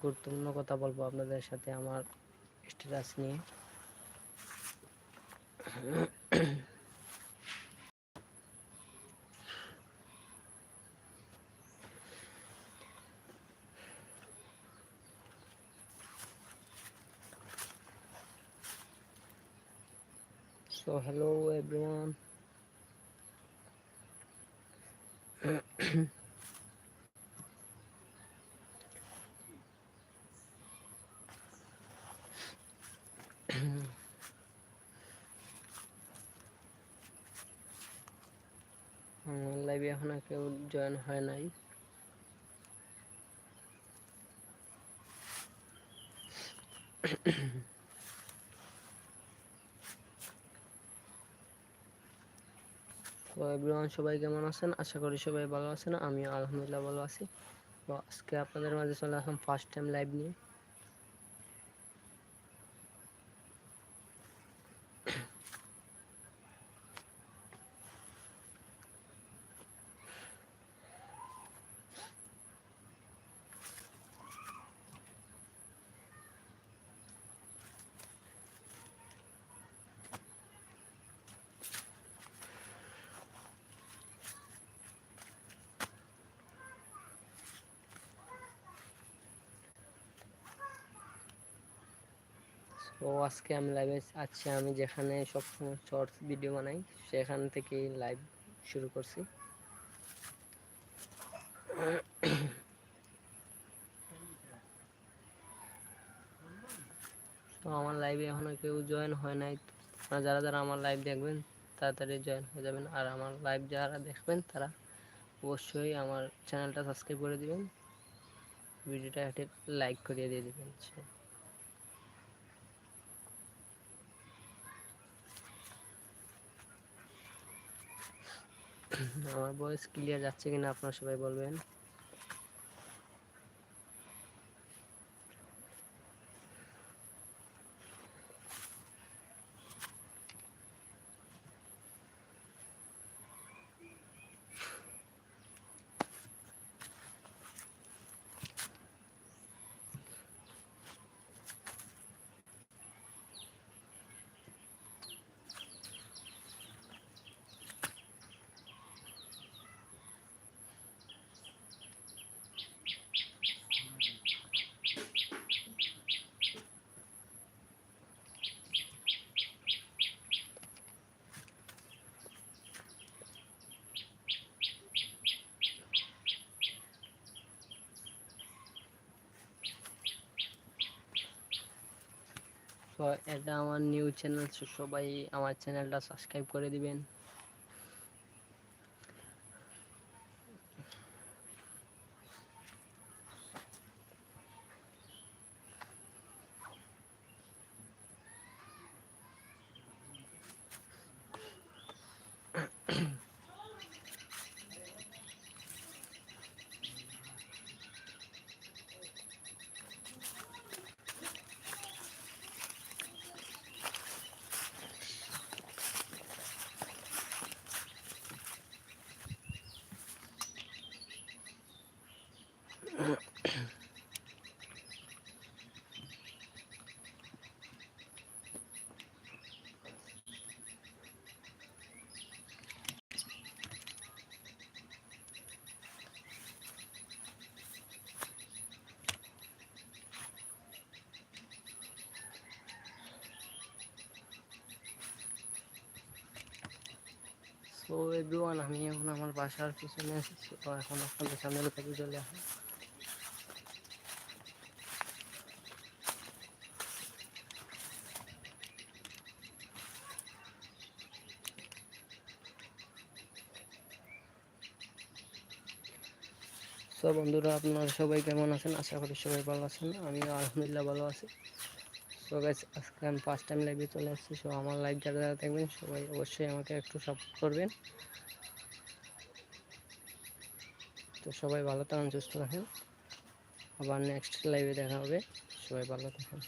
গুরুত্বপূর্ণ কথা বলবো আপনাদের সাথে আমার স্ট্যাটাস নিয়ে। So hello everyone. লাইভে এখনো কেউ জয়েন হয় নাই। তো এভরিওয়ান, সবাই কেমন আছেন? আশা করি সবাই ভালো আছেন। আমিও আলহামদুলিল্লাহ ভালো আছি। তো আজকে আপনাদের মাঝে চলে আসলাম ফার্স্ট টাইম লাইভ নিয়ে। তো আজকে আমি লাইভে আছি, আমি যেখানে সবসময় শর্টস ভিডিও বানাই সেখান থেকে লাইভ শুরু করছি। তো আমার লাইভে এখনো কেউ জয়েন হয় নাই। আপনারা যারা যারা আমার লাইভ দেখবেন তাড়াতাড়ি জয়েন হয়ে যাবেন। আর আমার লাইভ যারা দেখবেন তারা অবশ্যই আমার চ্যানেলটা সাবস্ক্রাইব করে দিবেন, ভিডিওটা একটি লাইক করিয়ে দিয়ে দিবেন। আমার ভয়েস ক্লিয়ার যাচ্ছে কিনা আপনারা সবাই বলবেন। তো এটা আমার নিউ চ্যানেল, সবাই আমার চ্যানেলটা সাবস্ক্রাইব করে দিবেন। তো এভরিওয়ান, আমি এখন আমার বাসার পিছনে এসেছি। তো এখন আপনাদের সামনে থেকে চলে আসি। তো বন্ধুরা, আপনারা সবাই কেমন আছেন? আশা করি সবাই ভালো আছেন। আমিও আলহামদুলিল্লাহ ভালো আছি। তো গাইস, আজকে আমি ফার্স্ট টাইম লাইভে চলে আসছি। সো আমার লাইভ যারা যারা দেখবেন সবাই অবশ্যই আমাকে একটু সাপোর্ট করবেন। তো সবাই ভালো থাকেন, সুস্থ থাকেন। আবার নেক্সট লাইভে দেখা হবে। সবাই ভালো থাকেন।